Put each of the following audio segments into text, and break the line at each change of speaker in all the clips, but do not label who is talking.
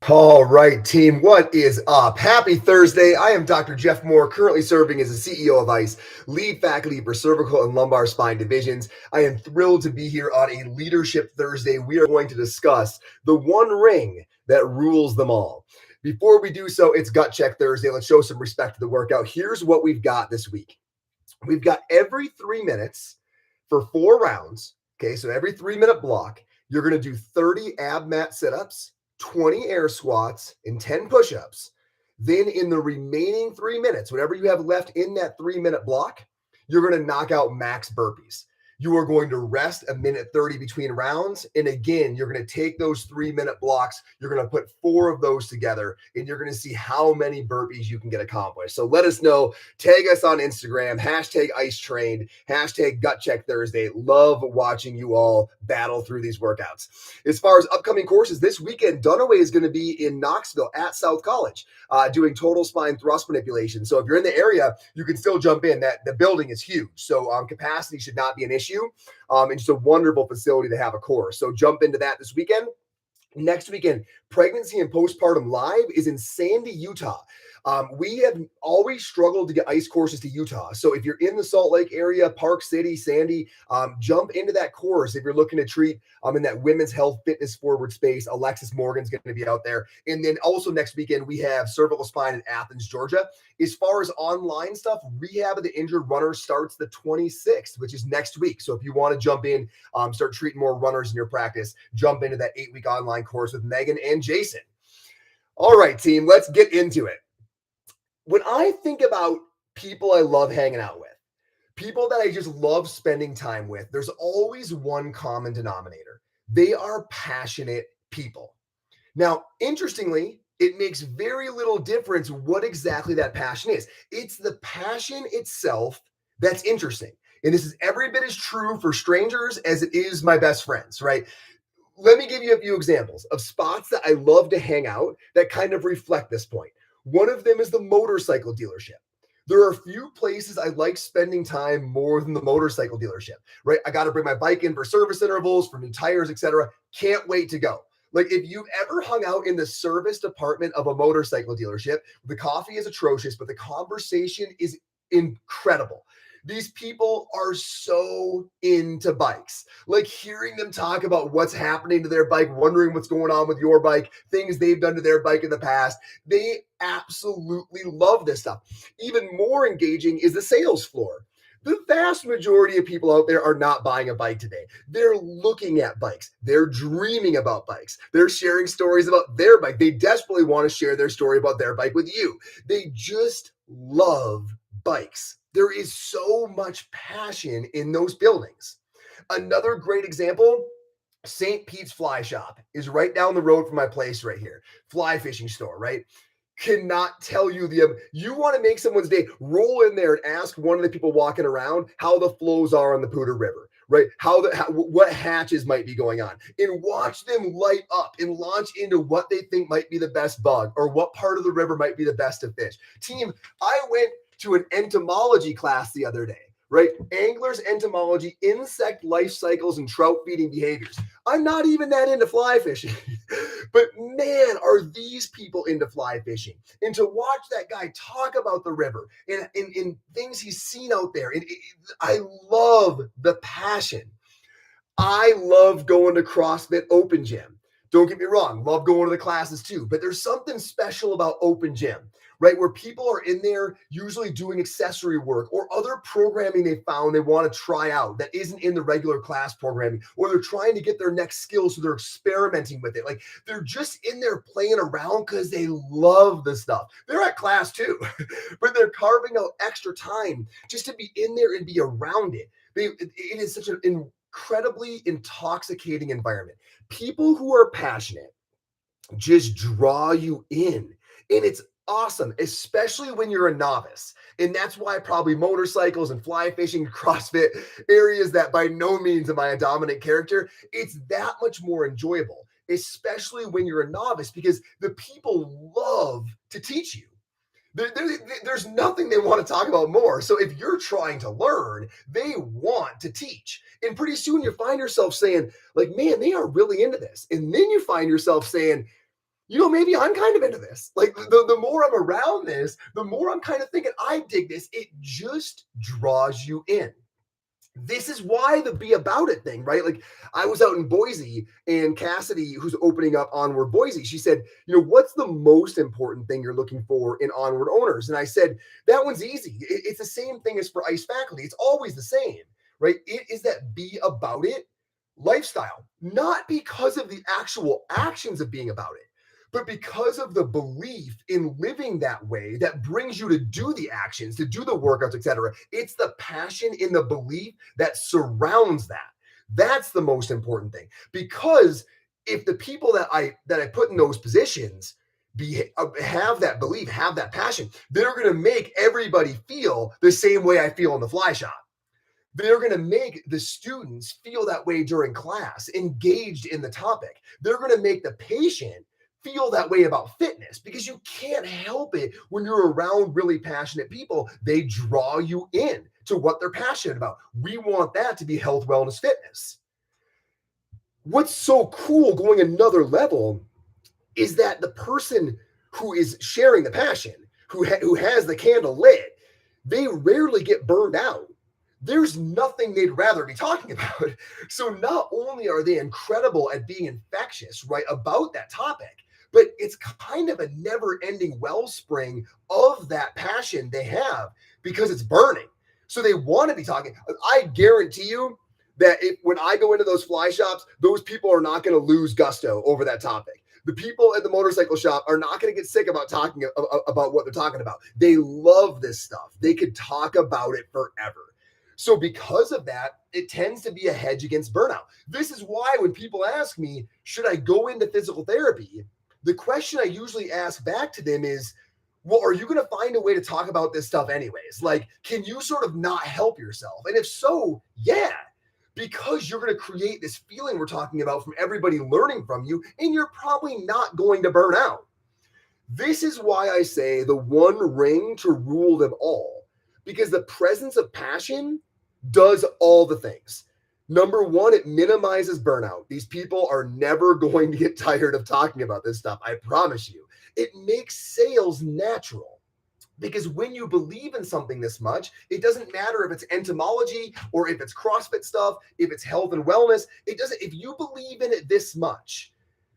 All right, team, what is up? Happy Thursday. I am Dr. Jeff Moore, currently serving as the CEO of ICE, lead faculty for cervical and lumbar spine divisions. I am thrilled to be here on a Leadership Thursday. We are going to discuss the one ring that rules them all. Before we do so, it's Gut Check Thursday. Let's show some respect to the workout. Here's what we've got this week. We've got every 3 minutes for 4 rounds. Okay, so every 3 minute block, you're going to do 30 ab mat sit ups, 20 air squats, and 10 push ups. Then, in the remaining 3 minutes, whatever you have left in that 3 minute block, you're going to knock out max burpees. You are going to rest a minute 30 between rounds. And again, you're going to take those 3 minute blocks. You're going to put 4 of those together, and you're going to see how many burpees you can get accomplished. So let us know. Tag us on Instagram, hashtag IceTrained, hashtag GutCheckThursday. Love watching you all battle through these workouts. As far as upcoming courses, this weekend, Dunaway is going to be in Knoxville at South College doing total spine thrust manipulation. So if you're in the area, you can still jump in. The building is huge. So capacity should not be an issue. And just a wonderful facility to have a course. So jump into that this weekend. Next weekend, Pregnancy and Postpartum Live is in Sandy, Utah. We have always struggled to get ice courses to Utah. So if you're in the Salt Lake area, Park City, Sandy, jump into that course. If you're looking to treat in that women's health fitness forward space, Alexis Morgan's going to be out there. And then also next weekend, we have cervical spine in Athens, Georgia. As far as online stuff, Rehab of the Injured Runner starts the 26th, which is next week. So if you want to jump in, start treating more runners in your practice, jump into that 8-week online course with Megan and Jason. All right, team, let's get into it. When I think about people I love hanging out with, people that I just love spending time with, there's always one common denominator. They are passionate people. Now, interestingly, it makes very little difference what exactly that passion is. It's the passion itself that's interesting. And this is every bit as true for strangers as it is my best friends, right? Let me give you a few examples of spots that I love to hang out that kind of reflect this point. One of them is the motorcycle dealership. There are a few places I like spending time more than the motorcycle dealership, right? I got to bring my bike in for service intervals, for new tires, etc. Can't wait to go. Like if you've ever hung out in the service department of a motorcycle dealership, the coffee is atrocious, but the conversation is incredible. These people are so into bikes, like hearing them talk about what's happening to their bike, wondering what's going on with your bike, things they've done to their bike in the past. They absolutely love this stuff. Even more engaging is the sales floor. The vast majority of people out there are not buying a bike today. They're looking at bikes. They're dreaming about bikes. They're sharing stories about their bike. They desperately want to share their story about their bike with you. They just love bikes. There is so much passion in those buildings. Another great example, St. Pete's Fly Shop is right down the road from my place right here. Fly fishing store, right? Cannot tell you you want to make someone's day, roll in there and ask one of the people walking around how the flows are on the Poudre River, right? What hatches might be going on, and watch them light up and launch into what they think might be the best bug or what part of the river might be the best to fish. Team, I went to an entomology class the other day, right? Anglers entomology, insect life cycles, and trout feeding behaviors. I'm not even that into fly fishing, but man, are these people into fly fishing. And to watch that guy talk about the river and things he's seen out there, I love the passion. I love going to CrossFit Open Gym. Don't get me wrong, love going to the classes too, but there's something special about Open Gym, right? Where people are in there usually doing accessory work or other programming they found they want to try out that isn't in the regular class programming, or they're trying to get their next skill, so they're experimenting with it. Like they're just in there playing around because they love the stuff. They're at class too, but they're carving out extra time just to be in there and be around it. It is such an incredibly intoxicating environment. People who are passionate just draw you in, and it's awesome, especially when you're a novice. And that's why probably motorcycles and fly fishing, CrossFit, areas that by no means am I a dominant character, it's that much more enjoyable, especially when you're a novice, because the people love to teach you. There's nothing they want to talk about more. So if you're trying to learn, they want to teach. And pretty soon you find yourself saying, like, man, they are really into this. And then you find yourself saying, Maybe I'm kind of into this. Like the more I'm around this, the more I'm kind of thinking, I dig this. It just draws you in. This is why the be about it thing, right? Like I was out in Boise and Cassidy, who's opening up Onward Boise, she said, what's the most important thing you're looking for in Onward owners? And I said, that one's easy. It's the same thing as for ICE faculty. It's always the same, right? It is that be about it lifestyle, not because of the actual actions of being about it, but because of the belief in living that way that brings you to do the actions, to do the workouts, etc. It's the passion in the belief that surrounds that. That's the most important thing. Because if the people that I put in those positions have that belief, have that passion, they're going to make everybody feel the same way I feel in the fly shop. They're going to make the students feel that way during class, engaged in the topic. They're going to make the patient feel that way about fitness because you can't help it when you're around really passionate people. They draw you in to what they're passionate about. We want that to be health, wellness, fitness. What's so cool going another level is that the person who is sharing the passion, who has the candle lit, they rarely get burned out. There's nothing they'd rather be talking about. So not only are they incredible at being infectious, right, about that topic, but it's kind of a never-ending wellspring of that passion they have because it's burning. So they want to be talking. I guarantee you that when I go into those fly shops, those people are not going to lose gusto over that topic. The people at the motorcycle shop are not going to get sick about talking about what they're talking about. They love this stuff. They could talk about it forever. So because of that, it tends to be a hedge against burnout. This is why when people ask me, should I go into physical therapy? The question I usually ask back to them is, well, are you going to find a way to talk about this stuff anyways? Like, can you sort of not help yourself? And if so, yeah, because you're going to create this feeling we're talking about from everybody learning from you, and you're probably not going to burn out. This is why I say the one ring to rule them all, because the presence of passion does all the things. Number one, it minimizes burnout. These people are never going to get tired of talking about this stuff. I promise you. It makes sales natural because when you believe in something this much, it doesn't matter if it's entomology or if it's CrossFit stuff, if it's health and wellness. It doesn't. If you believe in it this much,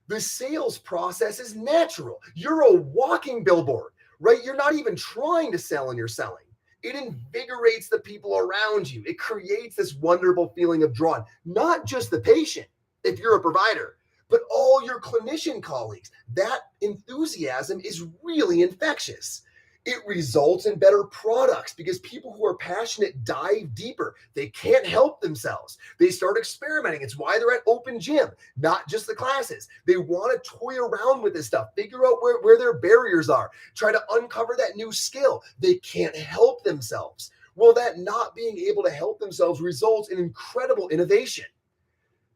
the sales process is natural. You're a walking billboard, right? You're not even trying to sell and you're selling. It invigorates the people around you. It creates this wonderful feeling of drawn, not just the patient, if you're a provider, but all your clinician colleagues. That enthusiasm is really infectious. It results in better products because people who are passionate dive deeper. They can't help themselves. They start experimenting. It's why they're at open gym, not just the classes. They want to toy around with this stuff, figure out where their barriers are, try to uncover that new skill. They can't help themselves. Well, that not being able to help themselves results in incredible innovation.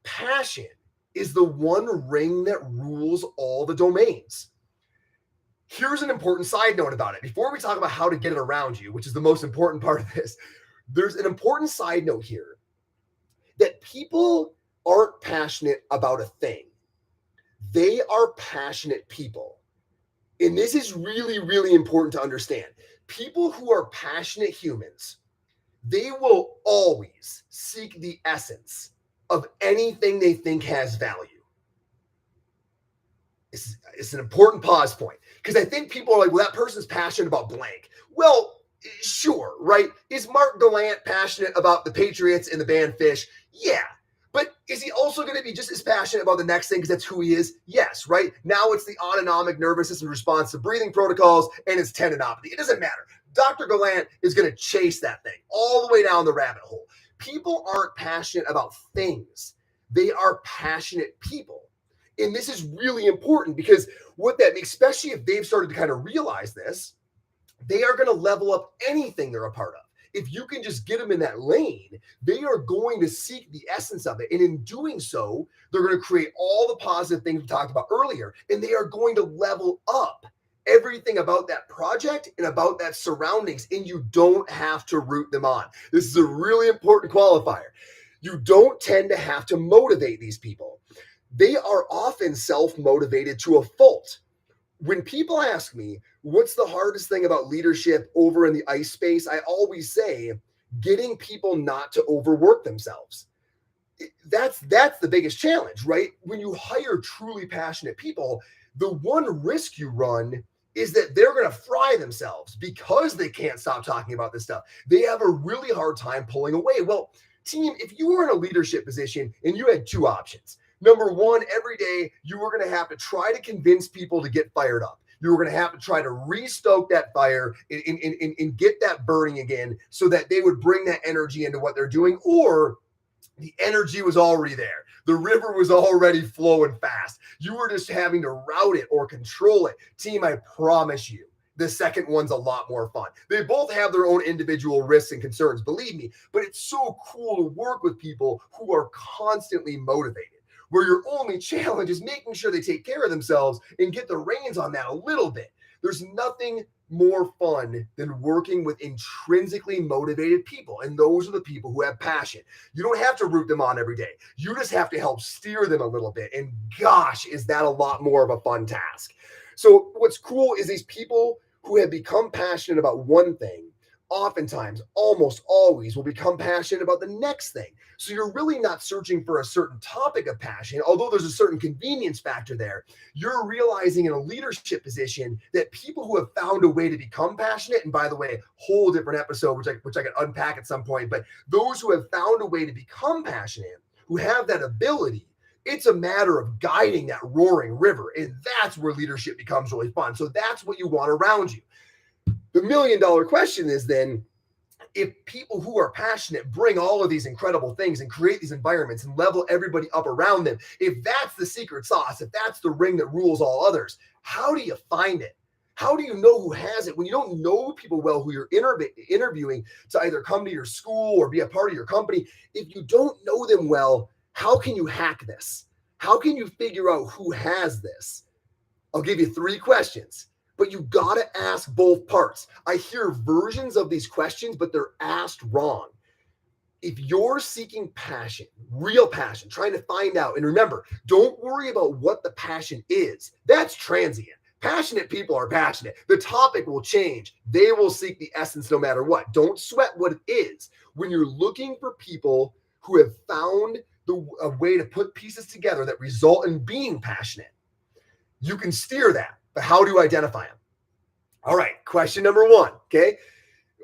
Passion is the one ring that rules all the domains. Here's an important side note about it. Before we talk about how to get it around you, which is the most important part of this, there's an important side note here that people aren't passionate about a thing. They are passionate people. And this is really, really important to understand. People who are passionate humans, they will always seek the essence of anything they think has value. It's an important pause point because I think people are like, well, that person's passionate about blank. Well, sure, right? Is Mark Gallant passionate about the Patriots and the band Fish? Yeah. But is he also going to be just as passionate about the next thing because that's who he is? Yes, right? Now it's the autonomic nervous system response to breathing protocols and it's tendinopathy. It doesn't matter. Dr. Gallant is going to chase that thing all the way down the rabbit hole. People aren't passionate about things. They are passionate people. And this is really important because what that means, especially if they've started to kind of realize this, they are going to level up anything they're a part of. If you can just get them in that lane, they are going to seek the essence of it. And in doing so, they're going to create all the positive things we talked about earlier. And they are going to level up everything about that project and about that surroundings. And you don't have to root them on. This is a really important qualifier. You don't tend to have to motivate these people. They are often self-motivated to a fault. When people ask me, what's the hardest thing about leadership over in the ice space? I always say, getting people not to overwork themselves. That's the biggest challenge, right? When you hire truly passionate people, the one risk you run is that they're going to fry themselves because they can't stop talking about this stuff. They have a really hard time pulling away. Well, team, if you were in a leadership position and you had two options, number one, every day you were going to have to try to convince people to get fired up. You were going to have to try to restoke that fire and get that burning again so that they would bring that energy into what they're doing, or the energy was already there. The river was already flowing fast. You were just having to route it or control it. Team, I promise you, the second one's a lot more fun. They both have their own individual risks and concerns, believe me, but it's so cool to work with people who are constantly motivated, where your only challenge is making sure they take care of themselves and get the reins on that a little bit. There's nothing more fun than working with intrinsically motivated people. And those are the people who have passion. You don't have to root them on every day. You just have to help steer them a little bit. And gosh, is that a lot more of a fun task. So what's cool is these people who have become passionate about one thing, oftentimes, almost always will become passionate about the next thing. So you're really not searching for a certain topic of passion, although there's a certain convenience factor there. You're realizing in a leadership position that people who have found a way to become passionate, and by the way, whole different episode, which I could unpack at some point, but those who have found a way to become passionate, who have that ability, it's a matter of guiding that roaring river. And that's where leadership becomes really fun. So that's what you want around you. The $1,000,000 question is then, if people who are passionate bring all of these incredible things and create these environments and level everybody up around them, if that's the secret sauce, if that's the ring that rules all others, how do you find it? How do you know who has it when you don't know people well who you're interviewing to either come to your school or be a part of your company? If you don't know them well, how can you hack this? How can you figure out who has this? I'll give you 3 questions, but you got to ask both parts. I hear versions of these questions, but they're asked wrong. If you're seeking passion, real passion, trying to find out, and remember, don't worry about what the passion is. That's transient. Passionate people are passionate. The topic will change. They will seek the essence no matter what. Don't sweat what it is. When you're looking for people who have found a way to put pieces together that result in being passionate, you can steer that. But how do you identify them? All right, question number 1, okay?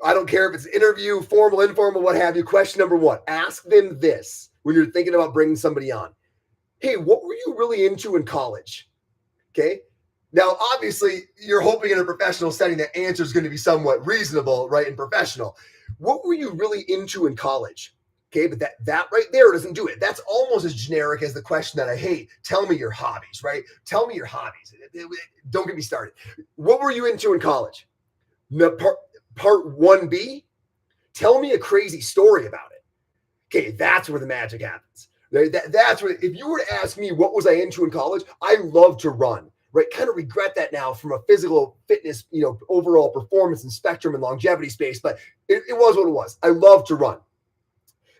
I don't care if it's interview, formal, informal, what have you. Question number 1, ask them this when you're thinking about bringing somebody on. Hey, what were you really into in college? Okay? Now, obviously, you're hoping in a professional setting that answer is going to be somewhat reasonable, right, and professional. What were you really into in college? Okay, but that right there doesn't do it. That's almost as generic as the question that I hate. Tell me your hobbies, right? Tell me your hobbies. Don't get me started. What were you into in college? Part 1B, tell me a crazy story about it. Okay, that's where the magic happens. That's where, if you were to ask me what was I into in college, I love to run, right? Kind of regret that now from a physical fitness, overall performance and spectrum and longevity space, but it was what it was. I love to run.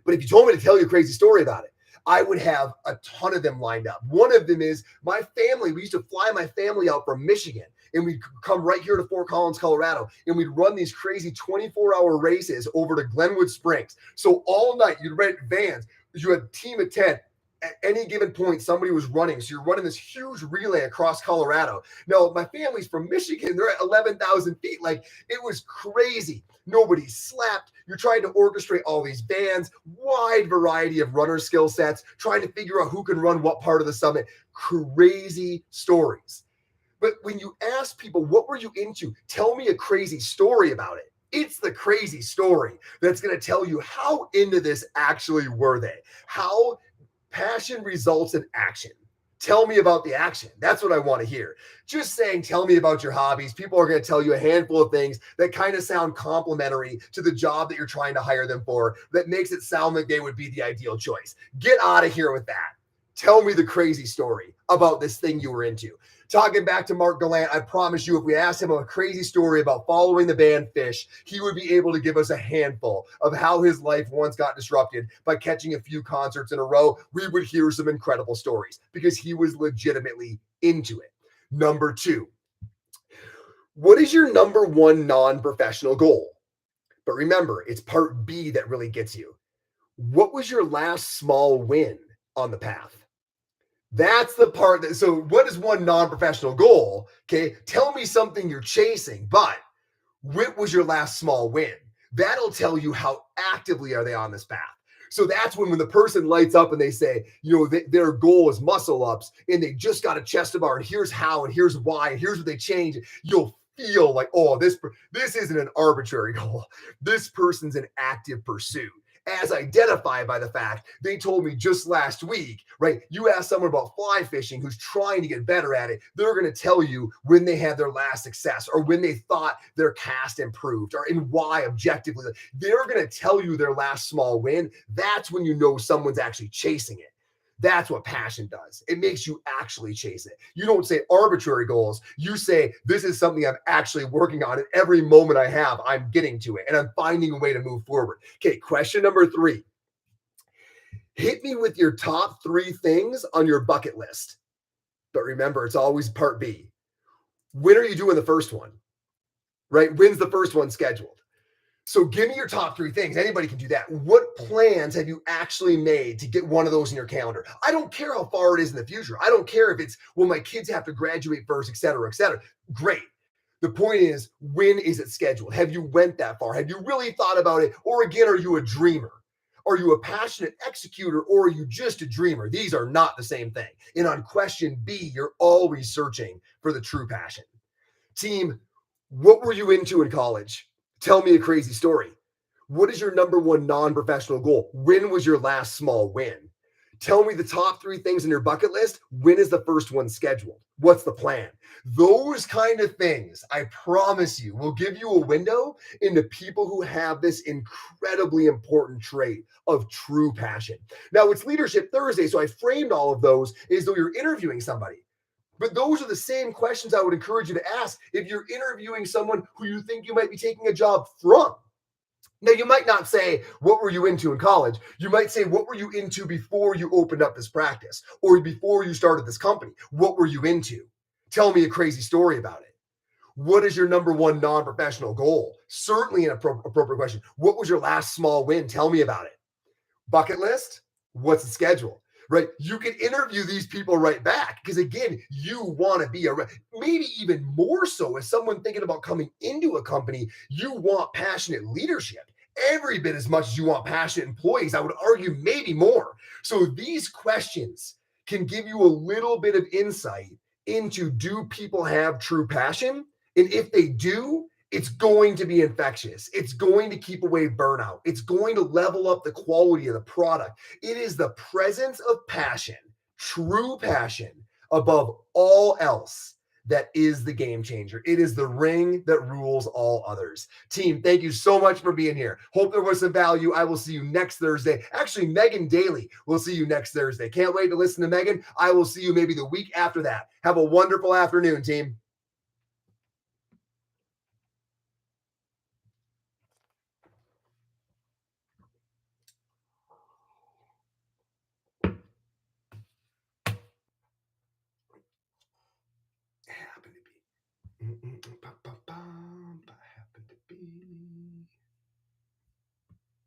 But if you told me to tell you a crazy story about it, I would have a ton of them lined up. One of them is my family. We used to fly my family out from Michigan, and we'd come right here to Fort Collins, Colorado, and we'd run these crazy 24-hour races over to Glenwood Springs. So all night you'd rent vans. You had a team of 10. At any given point, somebody was running. So you're running this huge relay across Colorado. Now, my family's from Michigan. They're at 11,000 feet. Like, it was crazy. Nobody slept. You're trying to orchestrate all these bands, wide variety of runner skill sets, trying to figure out who can run what part of the summit. Crazy stories. But when you ask people, what were you into? Tell me a crazy story about it. It's the crazy story that's going to tell you how into this actually were they. How passion results in action. Tell me about the action. That's what I want to hear. Just saying, tell me about your hobbies. People are going to tell you a handful of things that kind of sound complimentary to the job that you're trying to hire them for, that makes it sound like they would be the ideal choice. Get out of here with that. Tell me the crazy story about this thing you were into. Talking back to Mark Gallant, I promise you, if we asked him a crazy story about following the band Fish, he would be able to give us a handful of how his life once got disrupted by catching a few concerts in a row. We would hear some incredible stories because he was legitimately into it. Number 2, What is your number one non professional goal? But remember, it's part B that really gets you. What was your last small win on the path? That's the part that, so what is one non professional goal? Okay. Tell me something you're chasing, but what was your last small win? That'll tell you how actively are they on this path. So that's when the person lights up and they say, their goal is muscle ups and they just got a chest to bar and here's how and here's why and here's what they change. You'll feel like, oh, this isn't an arbitrary goal. This person's an active pursuit. As identified by the fact they told me just last week, right? You ask someone about fly fishing who's trying to get better at it, they're going to tell you when they had their last success or when they thought their cast improved or in why objectively. They're going to tell you their last small win. That's when you know someone's actually chasing it. That's what passion does. It makes you actually chase it. You don't say arbitrary goals. You say, this is something I'm actually working on. And every moment I have, I'm getting to it and I'm finding a way to move forward. Okay, question number 3. Hit me with your top 3 things on your bucket list. But remember, it's always part B. When are you doing the first one? Right? When's the first one scheduled? So give me your top 3 things. Anybody can do that. What plans have you actually made to get one of those in your calendar? I don't care how far it is in the future. I don't care if it's, well, my kids have to graduate first, et cetera, et cetera. Great. The point is, when is it scheduled? Have you went that far? Have you really thought about it? Or again, are you a dreamer? Are you a passionate executor or are you just a dreamer? These are not the same thing. And on question B, you're always searching for the true passion. Team, what were you into in college? Tell me a crazy story. What is your number one non professional goal? When was your last small win? Tell me the top 3 things in your bucket list. When is the first one scheduled? What's the plan? Those kind of things, I promise you, will give you a window into people who have this incredibly important trait of true passion. Now, it's Leadership Thursday, so I framed all of those as though you're interviewing somebody. But those are the same questions I would encourage you to ask if you're interviewing someone who you think you might be taking a job from. Now, you might not say, what were you into in college? You might say, what were you into before you opened up this practice or before you started this company? What were you into? Tell me a crazy story about it. What is your number one non professional goal? Certainly an appropriate question. What was your last small win? Tell me about it. Bucket list? What's the schedule? Right? You can interview these people right back because again, you want to be maybe even more so as someone thinking about coming into a company, you want passionate leadership every bit as much as you want passionate employees. I would argue maybe more. So these questions can give you a little bit of insight into, do people have true passion? And if they do, it's going to be infectious. It's going to keep away burnout. It's going to level up the quality of the product. It is the presence of passion, true passion, above all else that is the game changer. It is the ring that rules all others. Team, thank you so much for being here. Hope there was some value. I will see you next Thursday. Actually, Megan Daly will see you next Thursday. Can't wait to listen to Megan. I will see you maybe the week after that. Have a wonderful afternoon, team. Happen to be.